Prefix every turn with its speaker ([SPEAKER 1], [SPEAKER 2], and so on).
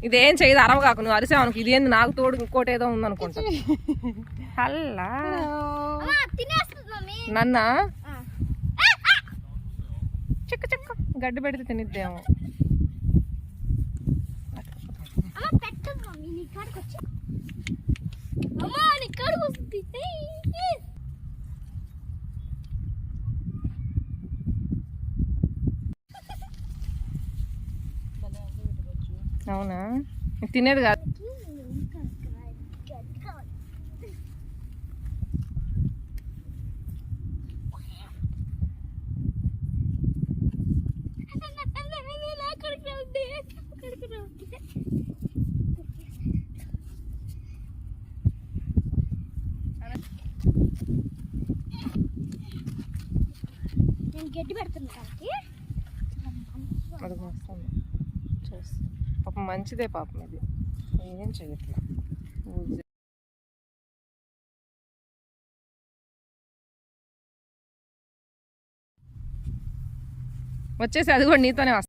[SPEAKER 1] ఇదేం చేయదు, అరవగాకు నువ్వు అరిసావనుకు. ఇదేంది నాకు తోడు ఇంకోటి ఏదో ఉందనుకుంటా. హల్లా నన్నా చిక్క చిక్క గడ్డి పెడితే తినిద్దేమో. అవునా, తినేది కాదు.
[SPEAKER 2] గడ్డి పెడుతున్నా
[SPEAKER 1] అది వస్తుంది చూసి పాపం మంచిదే పాపం, ఇది ఏం చేయట్లా. వచ్చేసి అది కూడా నీతోనే వస్తుంది.